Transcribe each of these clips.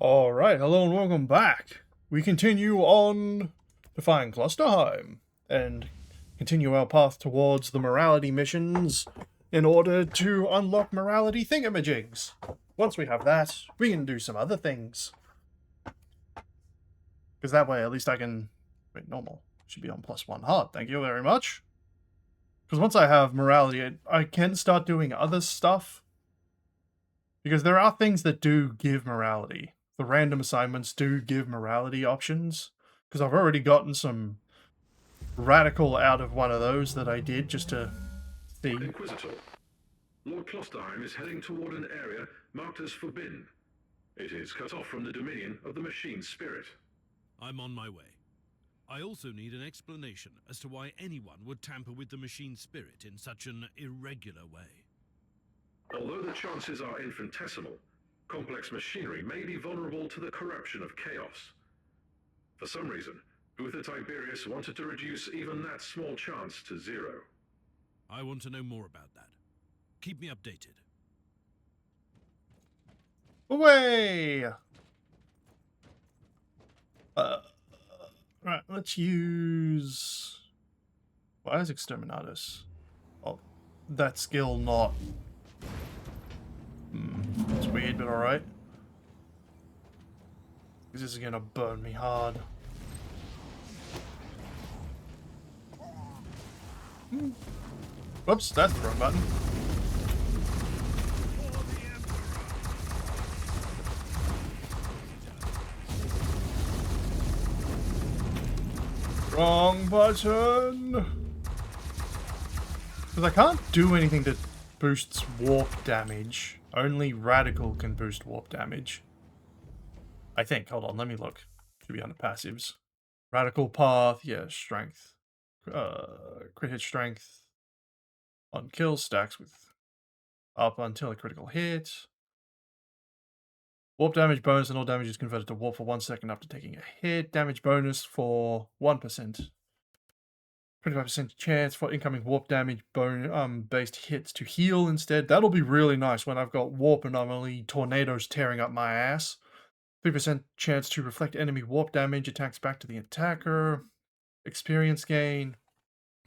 Alright, hello and welcome back. We continue on to find Klosterhiem and continue our path towards the morality missions in order to unlock morality thingamajigs. Once we have that, we can do some other things. Because that way at least I can... Wait, normal. Should be on +1 hard, thank you very much. Because once I have morality, I can start doing other stuff. Because there are things that do give morality. The random assignments do give morality options. Because I've already gotten some radical out of one of those that I did just to see. Inquisitor, Lord Klosterhiem is heading toward an area marked as forbidden. It is cut off from the dominion of the machine spirit. I'm on my way. I also need an explanation as to why anyone would tamper with the machine spirit in such an irregular way. Although the chances are infinitesimal, complex machinery may be vulnerable to the corruption of chaos. For some reason, Uther Tiberius wanted to reduce even that small chance to zero. I want to know more about that. Keep me updated. Away! Right, let's use... Why is Exterminatus? Oh, that skill not... It's weird, but alright. This is gonna burn me hard. Whoops, that's the wrong button. Wrong button! Because I can't do anything that boosts warp damage. Only Radical can boost warp damage. I think. Hold on, let me look. Should be under passives. Radical Path, yeah, Strength. Crit hit Strength. On kill stacks with up until a critical hit. Warp damage bonus and all damage is converted to warp for 1 second after taking a hit. Damage bonus for 1%. 25% chance for incoming warp damage based hits to heal instead. That'll be really nice when I've got warp anomaly tornadoes tearing up my ass. 3% chance to reflect enemy warp damage attacks back to the attacker. Experience gain.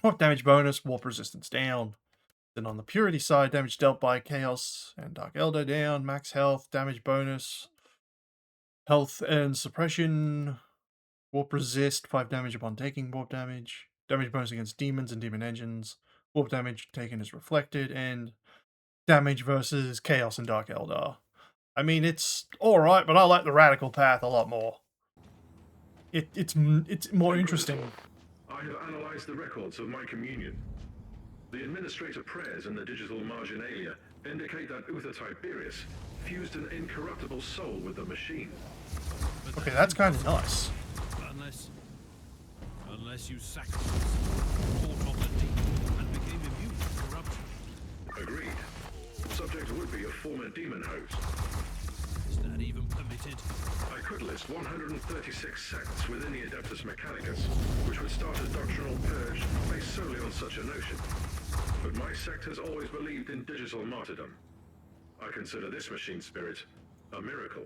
Warp damage bonus, warp resistance down. Then on the purity side, damage dealt by Chaos and Dark Elder down. Max health, damage bonus. Health and suppression. Warp resist, 5 damage upon taking warp damage. Damage bonus against demons and demon engines. Warp damage taken is reflected. And damage versus Chaos and Dark Elder. I mean, it's alright, but I like the Radical Path a lot more. It's more interesting. I have analyzed the records of my communion. The administrator prayers in the digital marginalia indicate that Uther Tiberius fused an incorruptible soul with the machine. Okay, that's kind of nice. Unless you sacrificed, fought off the demon, and became immune to corruption. Agreed. The subject would be a former demon host. Is that even permitted? I could list 136 sects within the Adeptus Mechanicus, which would start a doctrinal purge based solely on such a notion. But my sect has always believed in digital martyrdom. I consider this machine spirit a miracle.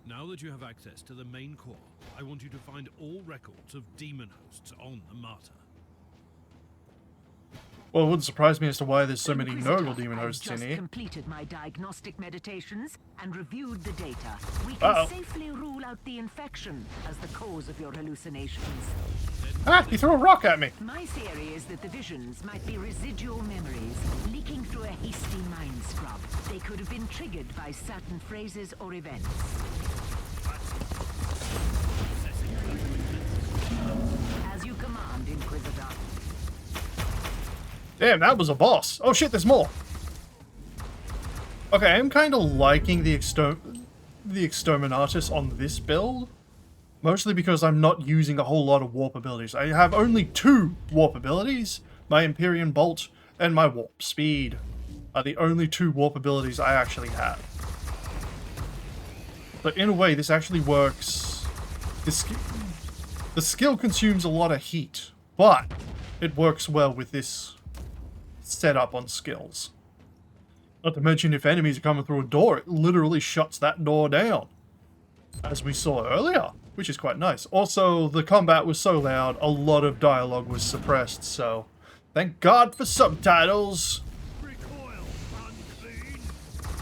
Now that you have access to the main core, I want you to find all records of demon hosts on the Martyr. Well, it wouldn't surprise me as to why there's so many noble demon hosts in I've here. just completed my diagnostic meditations and reviewed the data. We can safely rule out the infection as the cause of your hallucinations. Ah, he threw a rock at me! My theory is that the visions might be residual memories leaking through a hasty mind scrub. They could have been triggered by certain phrases or events. As you command, Inquisitor. Damn, that was a boss. Oh shit, there's more. Okay, I'm kind of liking the Exterminatus on this build. Mostly because I'm not using a whole lot of warp abilities. I have only 2 warp abilities. My Empyrean Bolt and my Warp Speed are the only 2 warp abilities I actually have. But in a way, this actually works. The skill consumes a lot of heat, but it works well with this setup on skills. Not to mention, if enemies are coming through a door, it literally shuts that door down. as we saw earlier, which is quite nice. Also, the combat was so loud, a lot of dialogue was suppressed, so thank God for subtitles. Recoil, unclean.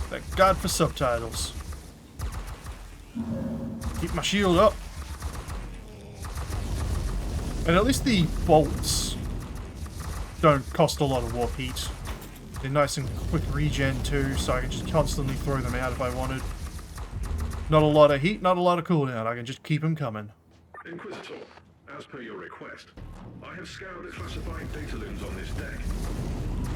Thank God for subtitles. Keep my shield up. And at least the bolts don't cost a lot of warp heat. They're nice and quick regen too, so I can just constantly throw them out if I wanted. Not a lot of heat, not a lot of cooldown. I can just keep them coming. Inquisitor, as per your request, I have scoured the classified data looms on this deck.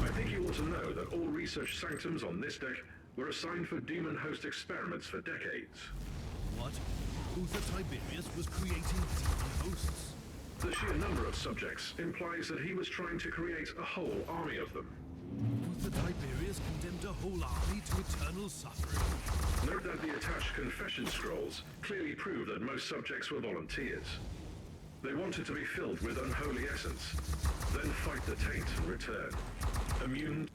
I think you ought to know that all research sanctums on this deck were assigned for demon host experiments for decades. What? Uther Tiberius was creating demon hosts? The sheer number of subjects implies that he was trying to create a whole army of them. Uther Tiberius condemned a whole army to eternal suffering. Note that the attached confession scrolls clearly prove that most subjects were volunteers. They wanted to be filled with unholy essence, then fight the taint and return. Immune.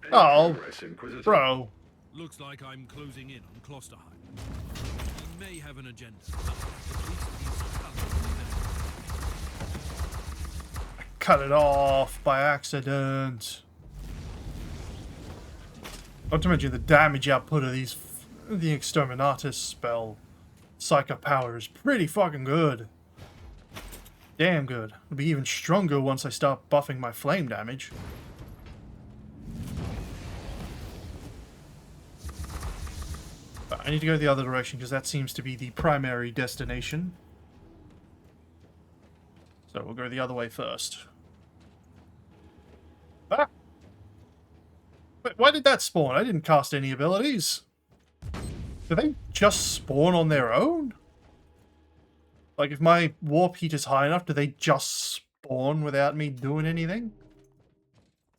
Any progress, Inquisitor? Bro. Looks like I'm closing in on Klosterhiem. He may have an agenda, but at least he's colorful. Cut it off by accident. Not to mention the damage output of the Exterminatus spell. Psyker power is pretty fucking good. Damn good. It'll be even stronger once I start buffing my flame damage. But I need to go the other direction because that seems to be the primary destination. So we'll go the other way first. Ah! Wait, why did that spawn? I didn't cast any abilities. Do they just spawn on their own? Like, if my warp heat is high enough, do they just spawn without me doing anything?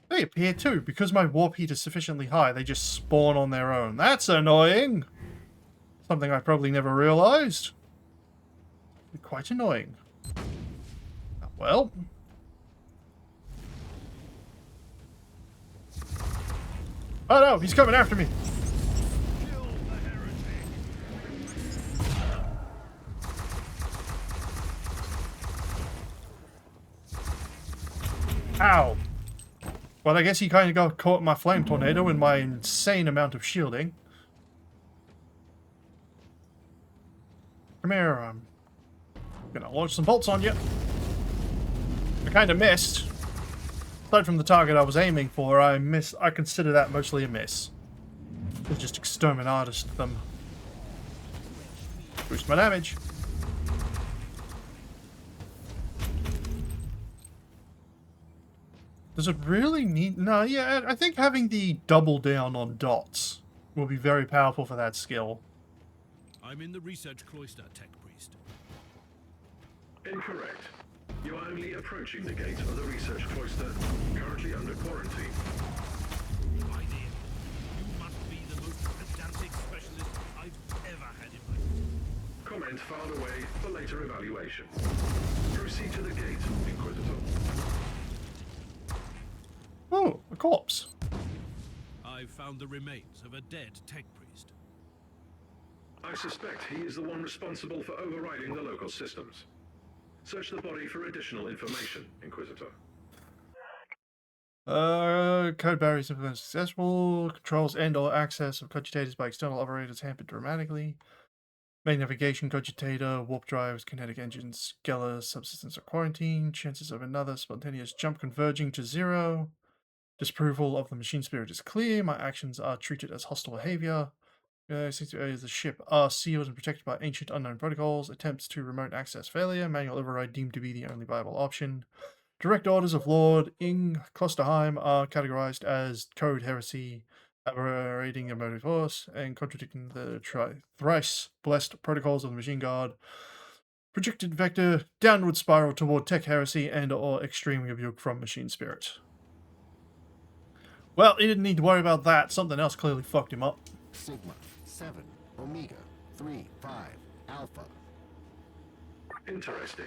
They appear too. Because my warp heat is sufficiently high, they just spawn on their own. That's annoying! Something I probably never realized. Quite annoying. Well... Oh no, he's coming after me! Kill the heretic! Ow! Well, I guess he kind of got caught in my flame tornado and my insane amount of shielding. Come here, I'm gonna launch some bolts on you. I kind of missed. Aside from the target I was aiming for, I consider that mostly a miss. It's just Exterminatus them. Boost my damage. Does it really need... No, yeah, I think having the double down on dots will be very powerful for that skill. I'm in the research cloister, Tech Priest. Incorrect. You are only approaching the gate of the research cloister, currently under quarantine. By then, you must be the most pedantic specialist I've ever had in my... Comment filed away for later evaluation. Proceed to the gate, Inquisitor. Oh, a corpse. I've found the remains of a dead Tech Priest. I suspect he is the one responsible for overriding the local systems. Search the body for additional information, Inquisitor. Code barriers implemented successful. Controls and/or access of cogitators by external operators hampered dramatically. Main navigation, cogitator, warp drives, kinetic engines, Geller, subsystems are quarantined. Chances of another spontaneous jump converging to 0. Disapproval of the machine spirit is clear. My actions are treated as hostile behavior. 60 areas of the ship are sealed and protected by ancient unknown protocols. Attempts to remote access failure. Manual override deemed to be the only viable option. Direct orders of Lord Ing Klosterhiem are categorized as code heresy, aberrating emotive force, and contradicting the thrice blessed protocols of the machine guard. Projected vector, downward spiral toward tech heresy and or extreme rebuke from machine spirit. Well, he didn't need to worry about that. Something else clearly fucked him up. Sigma 7 Omega 3 5 Alpha. Interesting.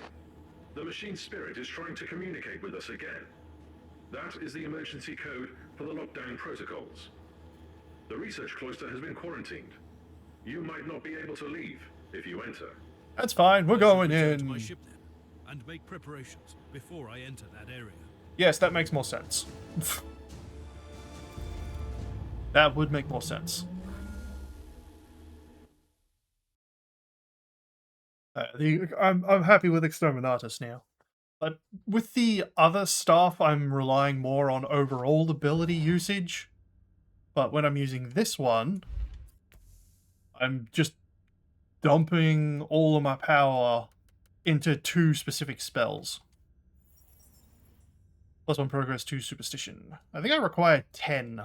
The machine spirit is trying to communicate with us again. That is the emergency code for the lockdown protocols. The research cloister has been quarantined. You might not be able to leave if you enter. That's fine. We're I should going return to in. my ship then, and make preparations before I enter that area. Yes, that makes more sense. That would make more sense. I'm happy with Exterminatus now. But with the other stuff, I'm relying more on overall ability usage. But when I'm using this one, I'm just dumping all of my power into 2 specific spells. +1 progress, 2 superstition. I think I require 10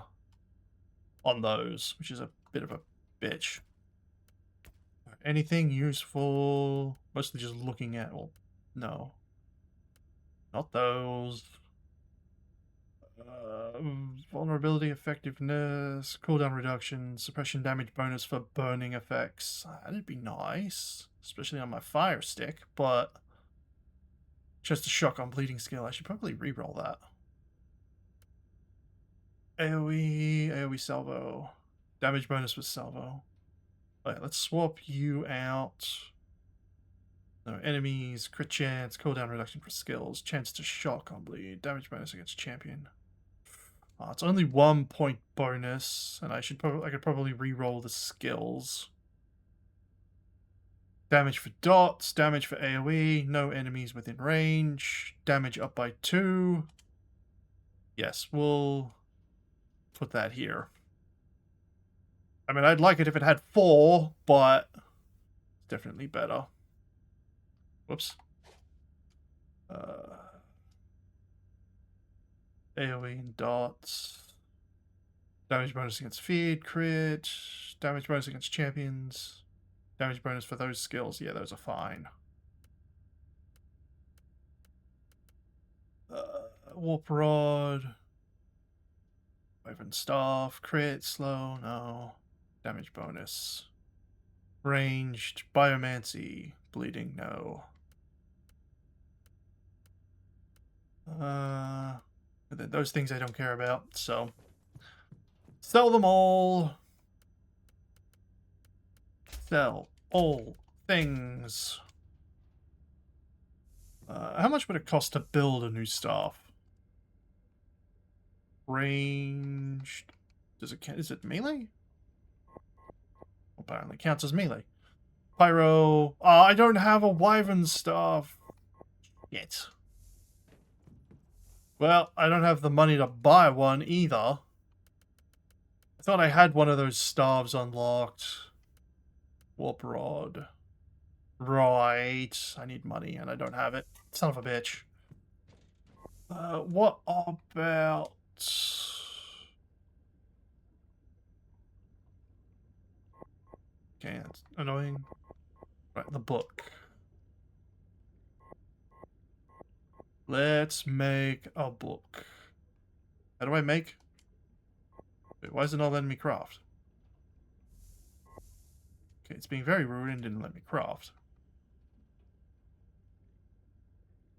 on those, which is a bit of a bitch. Anything useful? Mostly just looking at, well, no. Not those. Vulnerability, effectiveness, cooldown reduction, suppression damage bonus for burning effects. That'd be nice, especially on my fire stick, but just a shock on bleeding skill. I should probably reroll that. AoE salvo. Damage bonus with salvo. Alright, let's swap you out. No, enemies, crit chance, cooldown reduction for skills, chance to shock on bleed, damage bonus against champion. It's only 1 point bonus, and I could probably re-roll the skills. Damage for dots, damage for AoE, no enemies within range, damage up by 2. Yes, we'll put that here. I mean, I'd like it if it had 4, but it's definitely better. Whoops. AoE and dots. Damage bonus against feed, crit. Damage bonus against champions. Damage bonus for those skills. Yeah, those are fine. Warp Rod. Wyvern Staff. Crit, slow, no. Damage bonus. Ranged. Biomancy. Bleeding, no. Those things I don't care about, so sell them all. Sell all things. How much would it cost to build a new staff? Ranged. Does it count? Is it melee? Apparently counts as melee. Pyro. I don't have a wyvern staff yet. Well, I don't have the money to buy one either. I thought I had one of those staves unlocked. Warp Rod. Right. I need money and I don't have it. Son of a bitch. What about... Okay, that's annoying. Right, the book. Let's make a book. How do I make? Wait, why is it not letting me craft? Okay, it's being very rude and didn't let me craft.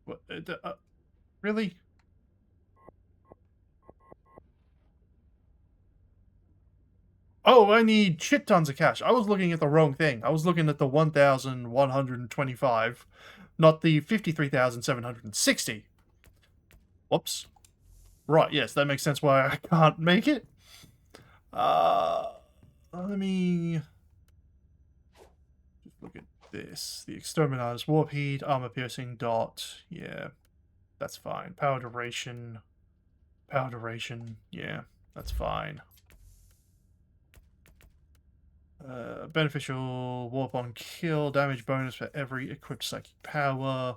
What? Really? Oh, I need shit tons of cash. I was looking at the wrong thing. I was looking at the 1,125, not the 53,760. Whoops. Right, yes, that makes sense why I can't make it. Let me just look at this. The Exterminatus, Warp Heat, Armor Piercing, Dot. Yeah, that's fine. Power Duration. Power Duration. Yeah, that's fine. Beneficial Warp on Kill, damage bonus for every equipped psychic power.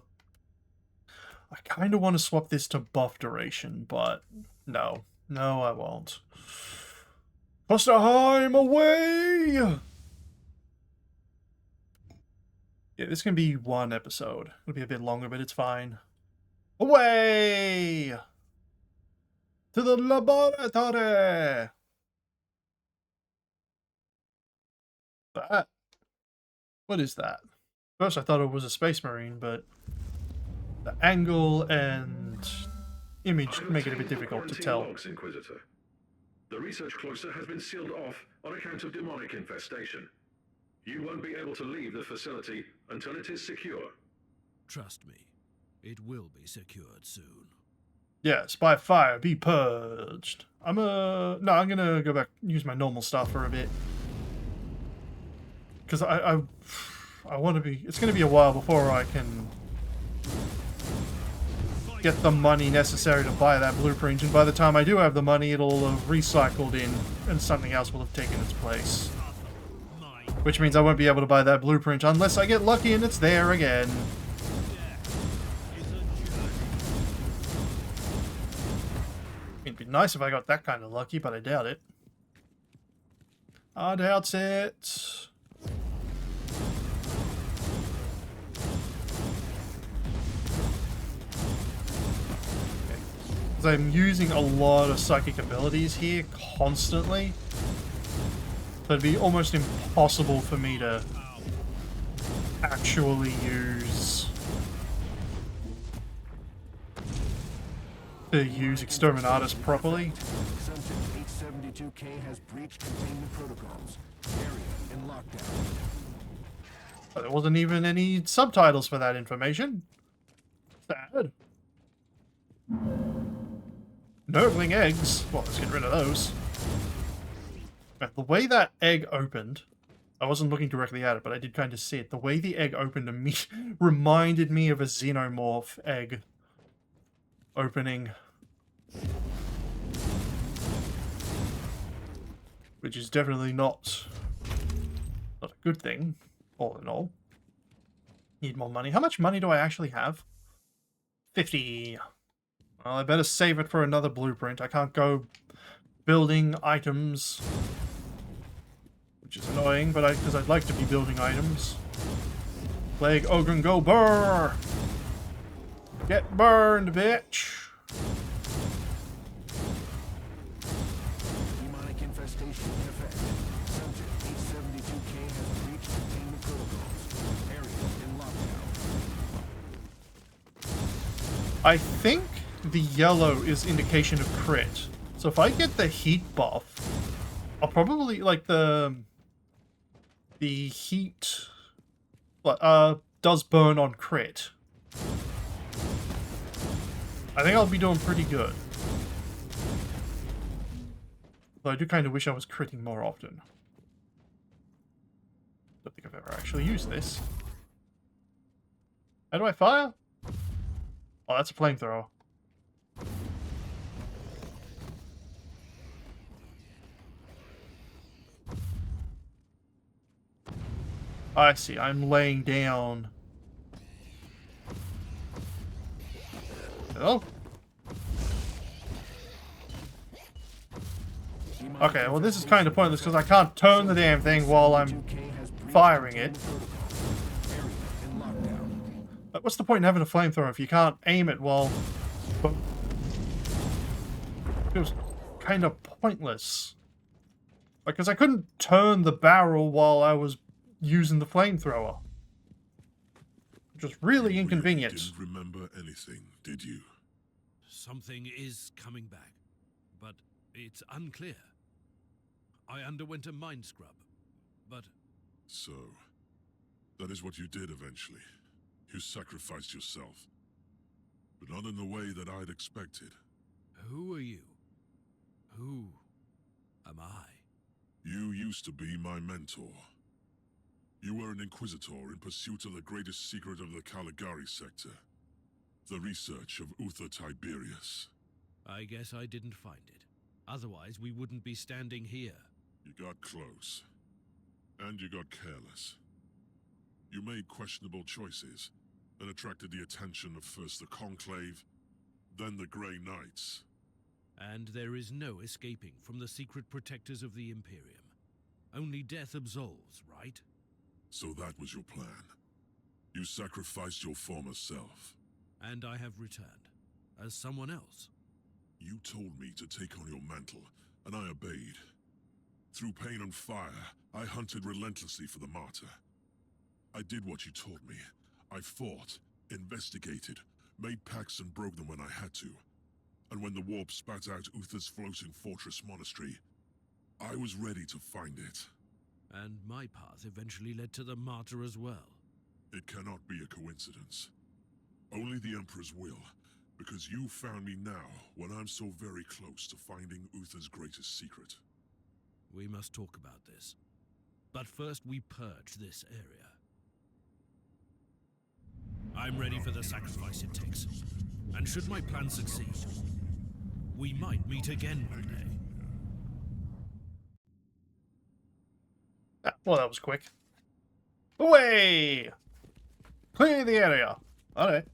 I kind of want to swap this to buff duration, but no. No, I won't. Klosterhiem, away! Yeah, this can be one episode. It'll be a bit longer, but it's fine. Away! To the laboratory! That? What is that? First I thought it was a space marine, but the angle and image make it a bit difficult to tell. Logs, Inquisitor. The research cloister has been sealed off on account of demonic infestation. You won't be able to leave the facility until it is secure. Trust me, it will be secured soon. Yes, by fire, be purged. No, I'm gonna go back, use my normal stuff for a bit. Because I want to be, it's gonna be a while before I can get the money necessary to buy that blueprint, and by the time I do have the money, it'll have recycled in, and something else will have taken its place. Which means I won't be able to buy that blueprint unless I get lucky and it's there again. It'd be nice if I got that kind of lucky, but I doubt it. I doubt it. Because I'm using a lot of psychic abilities here constantly. So it'd be almost impossible for me to actually use Exterminatus properly. Subject 872K has breached containment protocols. Area in lockdown. But there wasn't even any subtitles for that information. Sad. Nurgling eggs. Well, let's get rid of those. The way that egg opened, I wasn't looking directly at it, but I did kind of see it. The way the egg opened to me reminded me of a xenomorph egg opening. Which is definitely not a good thing, all in all. Need more money. How much money do I actually have? 50. Well, I better save it for another blueprint. I can't go building items, which is annoying, but because I'd like to be building items. Plague Ogre, go burr! Get burned, bitch! Demonic infestation in effect. Subject 872K has breached containment protocols. Area in lockdown. I think the yellow is indication of crit. So if I get the heat buff, I'll probably, like, the heat does burn on crit. I think I'll be doing pretty good. Though I do kind of wish I was critting more often. Don't think I've ever actually used this. How do I fire? Oh, that's a flamethrower. I see, I'm laying down. Hello? Okay, well this is kind of pointless because I can't turn the damn thing while I'm firing it. But what's the point in having a flamethrower if you can't aim it while... It was kind of pointless. Because I couldn't turn the barrel while I was using the flamethrower. Which was really inconvenient. You didn't remember anything, did you? Something is coming back, but it's unclear. I underwent a mind scrub, but... So, that is what you did eventually. You sacrificed yourself. But not in the way that I'd expected. Who are you? Who am I? You used to be my mentor. You were an Inquisitor in pursuit of the greatest secret of the Caligari sector. The research of Uther Tiberius. I guess I didn't find it. Otherwise, we wouldn't be standing here. You got close. And you got careless. You made questionable choices, and attracted the attention of first the Conclave, then the Grey Knights. And there is no escaping from the secret protectors of the Imperium. Only death absolves, right? So that was your plan. You sacrificed your former self. And I have returned. As someone else. You told me to take on your mantle, and I obeyed. Through pain and fire, I hunted relentlessly for the Martyr. I did what you told me. I fought, investigated, made pacts and broke them when I had to. And when the warp spat out Uther's floating fortress monastery, I was ready to find it. And my path eventually led to the Martyr as well. It cannot be a coincidence. Only the Emperor's will, because you found me now when I'm so very close to finding Uther's greatest secret. We must talk about this. But first we purge this area. I'm ready for the sacrifice it takes. And should my plan succeed, we might meet again one day. Ah, well, that was quick. Away! Clear the area. Alright.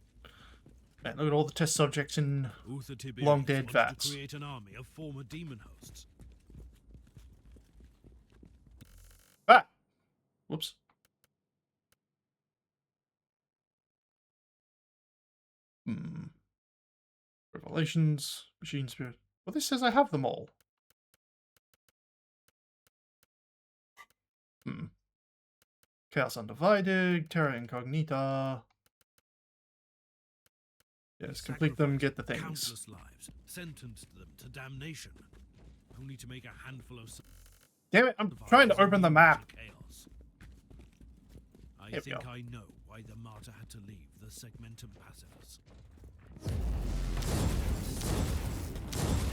Man, look at all the test subjects in Uther Tiberius long dead wanted vats. to create an army of former demon hosts. Ah! Whoops. Revelations, Machine Spirit. Well, this says I have them all. Chaos Undivided, Terra Incognita. Yes, complete them, get the things. Countless lives, sentenced them to damnation, only to make a handful of Damn it, I'm trying to open the map. chaos. I Here we think go. I know why the Martyr had to leave the Segmentum Passivus.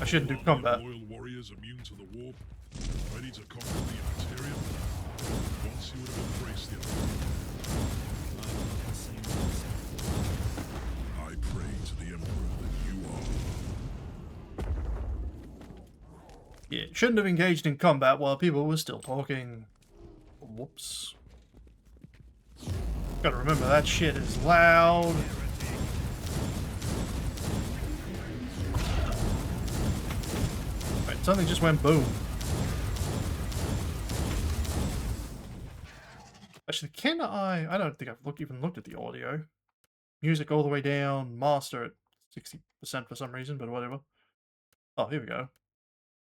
I shouldn't do Army of combat. loyal warriors immune to the warp, ready to conquer the Imperium. Once you would have embraced the I pray to the Emperor that you are. Yeah, shouldn't have engaged in combat while people were still talking. Whoops. Gotta remember that shit is loud. Right, something just went boom. Actually, can I don't think I've even looked at the audio. Music all the way down, master at 60% for some reason, but whatever. Oh, here we go.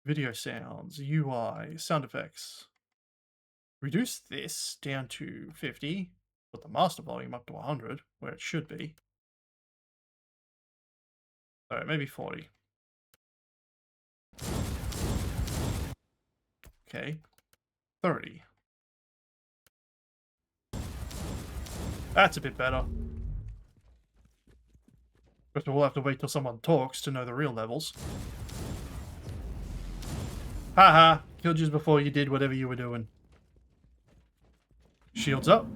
Video sounds, UI, sound effects. Reduce this down to 50, put the master volume up to 100, where it should be. Alright, maybe 40. Okay. 30. That's a bit better. But we'll have to wait till someone talks to know the real levels. Haha, killed you before you did whatever you were doing. Shields up.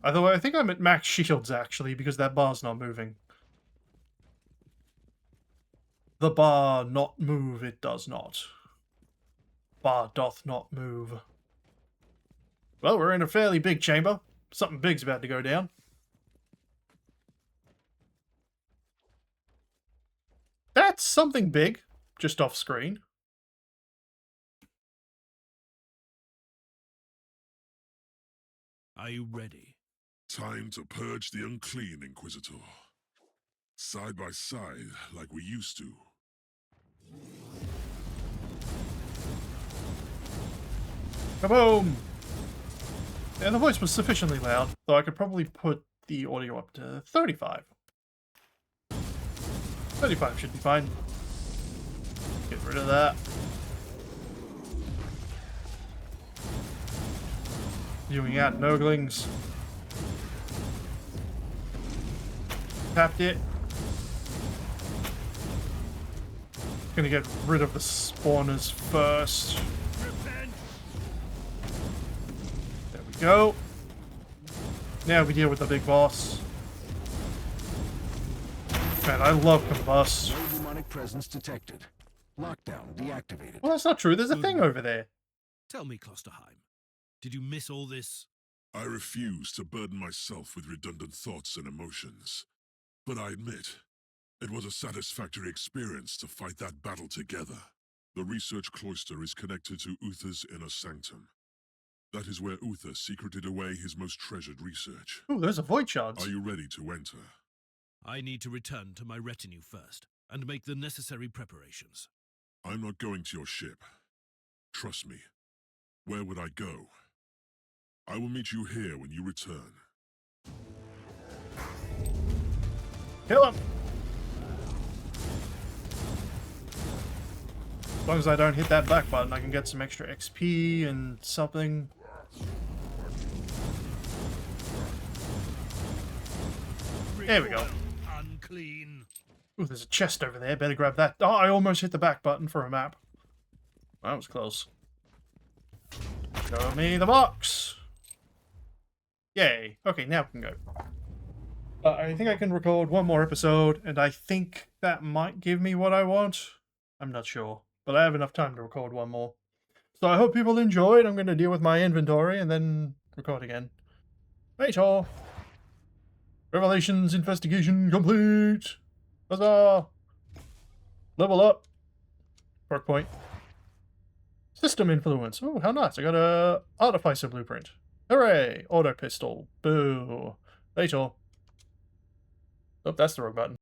Although I think I'm at max shields actually, because that bar's not moving. The bar not move, it does not. Bar doth not move. Well, we're in a fairly big chamber. Something big's about to go down. That's something big, just off screen. Are you ready? Time to purge the unclean, Inquisitor. Side by side, like we used to. Kaboom! Yeah, the voice was sufficiently loud, though I could probably put the audio up to 35. 35 should be fine. Get rid of that. Viewing out Noglings. Tapped it. Gonna get rid of the spawners first. There we go. Now we deal with the big boss. Man, I love Combust. No demonic presence detected. Lockdown deactivated. Well, that's not true. There's a thing over there. Tell me, Klosterhiem, did you miss all this? I refuse to burden myself with redundant thoughts and emotions. But I admit, it was a satisfactory experience to fight that battle together. The research cloister is connected to Uther's inner sanctum. That is where Uther secreted away his most treasured research. Ooh, there's a void shards. Are you ready to enter? I need to return to my retinue first, and make the necessary preparations. I'm not going to your ship. Trust me. Where would I go? I will meet you here when you return. Kill him! As long as I don't hit that black button, I can get some extra XP and something. There we go. Unclean. Ooh, there's a chest over there. Better grab that. Oh, I almost hit the back button for a map. That was close. Show me the box. Yay. Okay, now we can go. I think I can record one more episode, and I think that might give me what I want. I'm not sure, but I have enough time to record one more. So I hope people enjoyed. I'm going to deal with my inventory and then record again. Later. Revelations investigation complete. Huzzah! Level up. Perk point. System influence. Oh, how nice. I got a artificer blueprint. Hooray! Auto pistol. Boo. Later. Oh, that's the wrong button.